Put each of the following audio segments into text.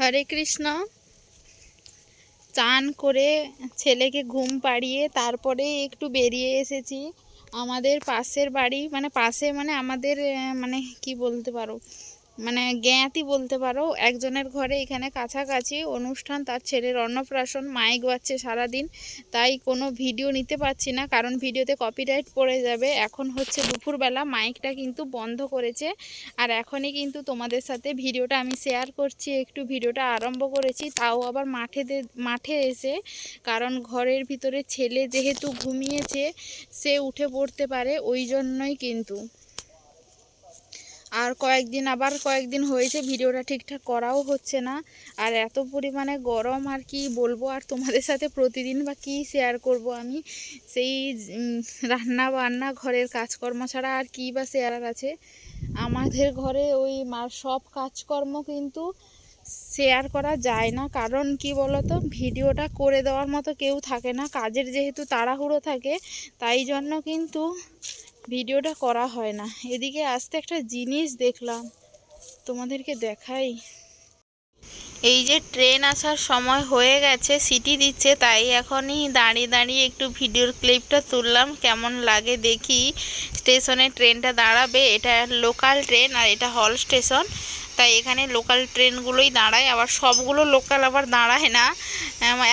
হরে কৃষ্ণ। চান করে ছেলেকে ঘুম পাড়িয়ে তারপরে একটু বেরিয়ে এসেছি আমাদের পাশের বাড়ি, মানে পাশে মানে আমাদের মানে কি বলতে পারো, মানে জ্ঞাতি বলতে পারো, একজনের ঘরে এখানে কাছাকাছি অনুষ্ঠান, তার ছেলের অন্নপ্রাশন, মাইক বাজছে সারাদিন। তাই কোনো ভিডিও নিতে পারছি না, কারণ ভিডিওতে কপিরাইট পড়ে যাবে। এখন হচ্ছে দুপুরবেলা, মাইকটা কিন্তু বন্ধ করেছে। আর এখনই কিন্তু তোমাদের সাথে ভিডিওটা আমি শেয়ার করছি, একটু ভিডিওটা আরম্ভ করেছি, তাও আবার মাঠে এসে, কারণ ঘরের ভিতরে ছেলে যেহেতু ঘুমিয়েছে, সে উঠে পড়তে পারে, ওই জন্যই কিন্তু। আর কয়েকদিন হয়েছে ভিডিওটা ঠিকঠাক করাও হচ্ছে না। আর এত পরিমাণে গরম, আর কি বলবো, আর তোমাদের সাথে প্রতিদিন বা কী শেয়ার করব আমি। সেই রান্না বান্না, ঘরের কাজকর্ম ছাড়া আর কী বা শেয়ার আছে। আমাদের ঘরে ওই সব কাজকর্ম কিন্তু শেয়ার করা যায় না, কারণ কি বলতো, ভিডিওটা করে দেওয়ার মতো কেউ থাকে না, কাজের যেহেতু তাড়াহুড়ো থাকে, তাই জন্য কিন্তু ভিডিওটা করা হয় না। এদিকে আসতে একটা জিনিস দেখলাম, তোমাদেরকে দেখাই। এই যে ট্রেন আসার সময় হয়ে গেছে, সিটি দিচ্ছে, তাই এখনই দাঁড়িয়ে দাঁড়িয়ে একটু ভিডিওর ক্লিপটা তুললাম, কেমন লাগে দেখি। স্টেশনে ট্রেনটা দাঁড়াবে, এটা লোকাল ট্রেন আর এটা হল স্টেশন, তাই এখানে লোকাল ট্রেনগুলোই দাঁড়ায়। আবার সবগুলো লোকাল আবার দাঁড়ায় না,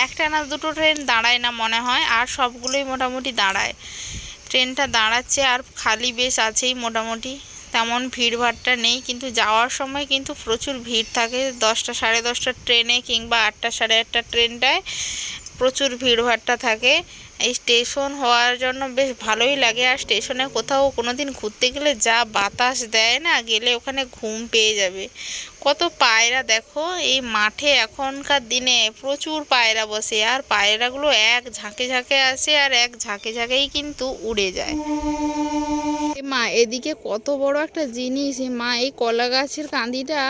একটা না দুটো ট্রেন দাঁড়ায় না মনে হয়, আর সবগুলোই মোটামুটি দাঁড়ায়। ট্রেনটা দাঁড়াচ্ছে আর খালি বেশ আছেই মোটামুটি, তেমন ভিড়ভাড়টা নেই, কিন্তু যাওয়ার সময় কিন্তু প্রচুর ভিড় থাকে। 10টা সাড়ে 10টার ট্রেনে কিংবা 8টা সাড়ে 8টার ট্রেনটায় প্রচুর ভিড়ভাড়টা থাকে। এই স্টেশন হওয়ার জন্য বেশ ভালোই লাগে। আর স্টেশনে কোথাও কোনো দিন ঘুরতে গেলে যা বাতাস দেয় না, গেলে ওখানে ঘুম পেয়ে যাবে। কত পায়রা দেখো এই মাঠে, এখনকার দিনে প্রচুর পায়রা বসে, আর পায়রাগুলো এক ঝাঁকে ঝাঁকে আসে আর এক ঝাঁকে ঝাঁকেই কিন্তু উড়ে যায়। মা এদিকে কত বড় একটা জিনিস, মা এই কলা গাছের কাঁদিটা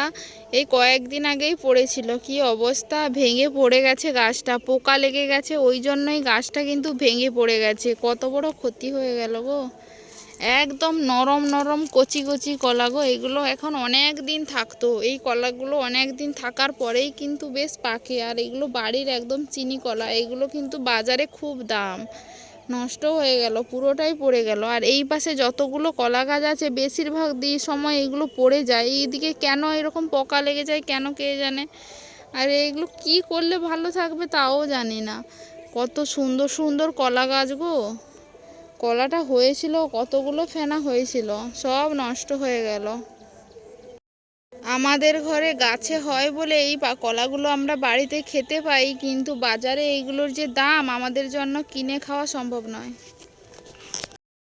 এই কয়েকদিন আগেই পড়েছিল, কি অবস্থা, ভেঙে পড়ে গেছে গাছটা, পোকা লেগে গেছে, ওই জন্যই গাছটা কিন্তু ভেঙে পড়ে গেছে। কত বড় ক্ষতি হয়ে গেল গো। একদম নরম নরম কচি কচি কলা গো, এগুলো এখন অনেক দিন থাকতো। এই কলাগুলো অনেক দিন থাকার পরেই কিন্তু বেশ পাকে। আর এগুলো বাড়ির একদম চিনি কলা, এগুলো কিন্তু বাজারে খুব দাম। নষ্ট হয়ে গেল, পুরোটাই পড়ে গেল। আর এই পাশে যতগুলো কলা গাছ আছে, বেশিরভাগ সময় এগুলো পড়ে যায়। এইদিকে কেন এরকম পোকা লেগে যায়, কেন কে জানে। আর এগুলো কি করলে ভালো থাকবে তাও জানি না। কত সুন্দর সুন্দর কলা গাছ গো, কলাটা হয়েছিল, কতগুলো ফেনা হয়েছিল, সব নষ্ট হয়ে গেল। আমাদের ঘরে গাছে হয় বলে এই কলাগুলো আমরা বাড়িতে খেতে পাই, কিন্তু বাজারে এইগুলোর যে দাম, আমাদের জন্য কিনে খাওয়া সম্ভব নয়।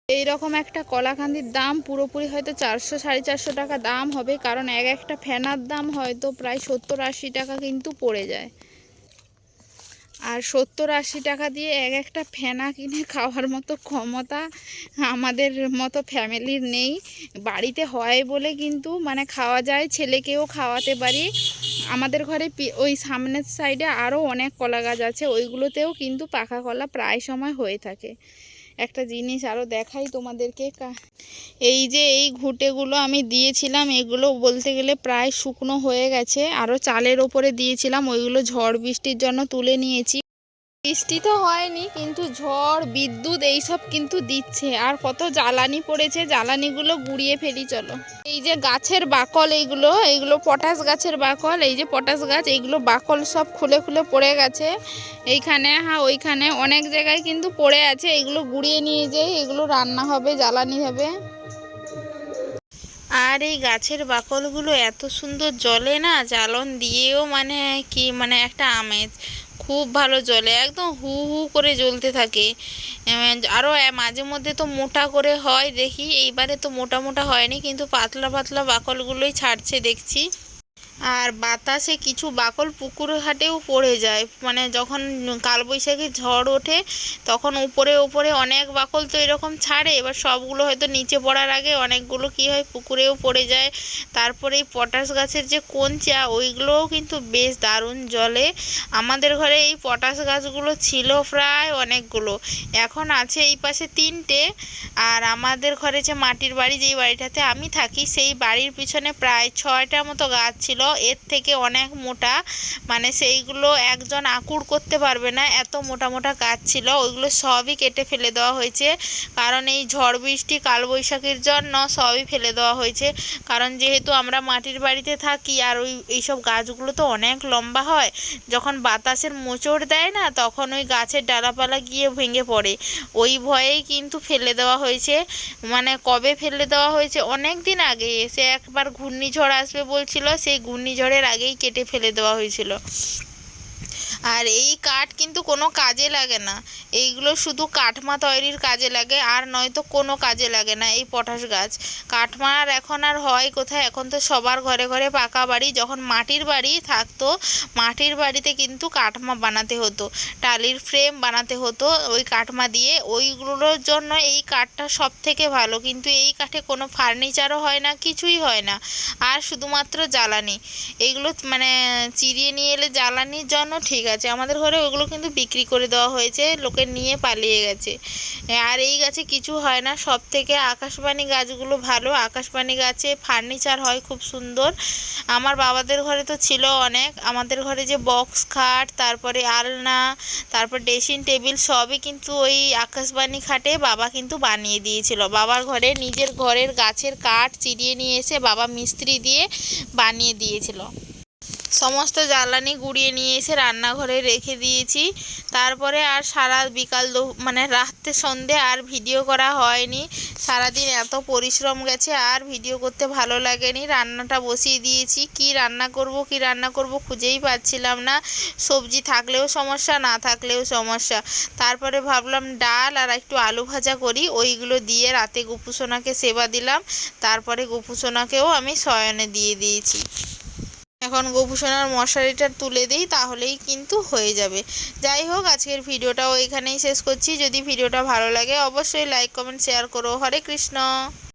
এইরকম একটা কলাকান্দির দাম পুরোপুরি হয়তো 400 450 টাকা দাম হবে, কারণ একটা ফেনার দাম হয়তো প্রায় 70-80 টাকা কিন্তু পড়ে যায়। আর 70-80 টাকা দিয়ে একটা ফেনা কিনে খাওয়ার মতো ক্ষমতা আমাদের মতো ফ্যামিলির নেই। বাড়িতে হয় বলে কিন্তু মানে খাওয়া যায়, ছেলেকেও খাওয়াতে পারি। আমাদের ঘরে ওই সামনের সাইডে আরও অনেক কলা গাছ আছে, ওইগুলোতেও কিন্তু পাকা কলা প্রায় সময় হয়ে থাকে। একটা জিনিস আরও দেখাই তোমাদেরকে, এই যে এই ঘুঁটেগুলো আমি দিয়েছিলাম, এগুলো বলতে গেলে প্রায় শুকনো হয়ে গেছে। আরও চালের ওপরে দিয়েছিলাম, ওইগুলো ঝড় বৃষ্টির জন্য তুলে নিয়েছি। বৃষ্টি তো হয়নি, কিন্তু ঝড় বিদ্যুৎ এইসব কিন্তু দিচ্ছে। আর কত জ্বালানি পড়েছে, জ্বালানিগুলো গুঁড়িয়ে ফেলি চলো। এই যে গাছের বাকল, এইগুলো পটাশ গাছের বাকল, এই যে পটাশ গাছ, এইগুলো বাকল সব খুলে খুলে পড়ে গেছে। এইখানে ওইখানে অনেক জায়গায় কিন্তু পড়ে আছে, এগুলো গুঁড়িয়ে নিয়ে যাই, এগুলো রান্না হবে, জ্বালানি হবে। আর এই গাছের বাকলগুলো এত সুন্দর জ্বলে না, জ্বালন দিয়েও মানে কি, মানে একটা আমেজ, খুব ভালো জ্বলে, একদম হু হু করে জ্বলতে থাকে। আরও মাঝে মধ্যে তো মোটা করে হয় দেখি, এইবারে তো মোটা মোটা হয়নি, কিন্তু পাতলা পাতলা বাকলগুলোই ছাড়ছে দেখছি। আর বাতাসে কিছু বাকল পুকুর ঘাটেও পড়ে যায়, মানে যখন কালবৈশাখী ঝড় ওঠে তখন উপরে উপরে অনেক বাকল তো এরকম ছাড়ে, এবার সবগুলো হয়তো নিচে পড়ার আগে অনেকগুলো কি হয় পুকুরেও পড়ে যায়। তারপরে এই পটাশ গাছের যে কঞ্চা, ওইগুলোও কিন্তু বেশ দারুণ জ্বলে। আমাদের ঘরে এই পটাশ গাছগুলো ছিল প্রায় অনেকগুলো, এখন আছে এই পাশে 3টে। আর আমাদের ঘরে যে মাটির বাড়ি, যেই বাড়িটাতে আমি থাকি, সেই বাড়ির পিছনে প্রায় 6টা মতো গাছ ছিল, এর থেকে অনেক মোটা, মানে সেইগুলো একজন আঁকুড় করতে পারবে না, এত মোটা মোটা গাছ ছিল। ওইগুলো সবই কেটে ফেলে দেওয়া হয়েছে, কারণ এই ঝড় বৃষ্টি কালবৈশাখীর জন্য সবই ফেলে দেওয়া হয়েছে। কারণ যেহেতু আমরা মাটির বাড়িতে থাকি, আর এইসব গাছগুলো তো অনেক লম্বা হয়, যখন বাতাসের মোচড় দেয় না তখন ওই গাছের ডালাপালা গিয়ে ভেঙে পড়ে, ওই ভয়েই কিন্তু ফেলে দেওয়া হয়েছে। মানে কবে ফেলে দেওয়া হয়েছে, অনেক দিন আগে, সে একবার ঘূর্ণিঝড় আসবে বলছিল, সেই ঘূর্ণিঝড়ের আগেই কেটে ফেলে দেওয়া হয়েছিল। আর এই কাঠ কিন্তু কোনো কাজে লাগে না, এইগুলো শুধু কাঠমা তৈরির কাজে লাগে, আর নয়তো কোনো কাজে লাগে না এই পটাশ গাছ। কাঠমা আর এখন আর হয় কোথায়, এখন তো সবার ঘরে ঘরে পাকা বাড়ি। যখন মাটির বাড়ি থাকতো, মাটির বাড়িতে কিন্তু কাঠমা বানাতে হতো, টালির ফ্রেম বানাতে হতো ওই কাঠমা দিয়ে, ওইগুলোর জন্য এই কাঠটা সব থেকে ভালো। কিন্তু এই কাঠে কোনো ফার্নিচারও হয় না, কিছুই হয় না, আর শুধুমাত্র জ্বালানি। এইগুলো মানে চিরিয়ে নিয়ে এলে জ্বালানির জন্য ঠিক আছে, আমাদের ঘরে ওগুলো কিন্তু বিক্রি করে দেওয়া হয়েছে, লোকে নিয়ে পালিয়ে গেছে। আর এই গাছে কিছু হয় না, সব থেকে আকাশবাণী গাছগুলো ভালো, আকাশবাণী গাছে ফার্নিচার হয় খুব সুন্দর। আমার বাবাদের ঘরে তো ছিল অনেক, আমাদের ঘরে যে বক্স খাট, তারপরে আলনা, তারপর ড্রেসিং টেবিল, সবই কিন্তু ওই আকাশবাণী খাটে বাবা কিন্তু বানিয়ে দিয়েছিল। বাবার ঘরে নিজের ঘরের গাছের কাঠ চিরিয়ে নিয়ে এসে বাবা মিস্ত্রি দিয়ে বানিয়ে দিয়েছিল। সমস্ত জ্বালানি গুঁড়িয়ে নিয়ে এসে রান্নাঘরে রেখে দিয়েছি। তারপরে আর সারা বিকাল মানে রাত্রে সন্ধে আর ভিডিও করা হয়নি, সারাদিন এত পরিশ্রম গেছে, আর ভিডিও করতে ভালো লাগেনি। রান্নাটা বসিয়ে দিয়েছি, কি রান্না করব খুঁজেই পাচ্ছিলাম না, সবজি থাকলেও সমস্যা, না থাকলেও সমস্যা। তারপরে ভাবলাম ডাল আর একটু আলু ভাজা করি, ওইগুলো দিয়ে রাতে গোপুসোনাকে সেবা দিলাম, তারপরে গোপুসোনাকেও আমি শয়নে দিয়ে দিয়েছি। এখন গোপুসোনার মশারিটা তুলে দিই, তাহলেই কিন্তু হয়ে যাবে। যাই হোক, আজকের ভিডিওটাও এখানেই শেষ করছি। যদি ভিডিওটা ভালো লাগে অবশ্যই লাইক কমেন্ট শেয়ার করো। হরে কৃষ্ণ।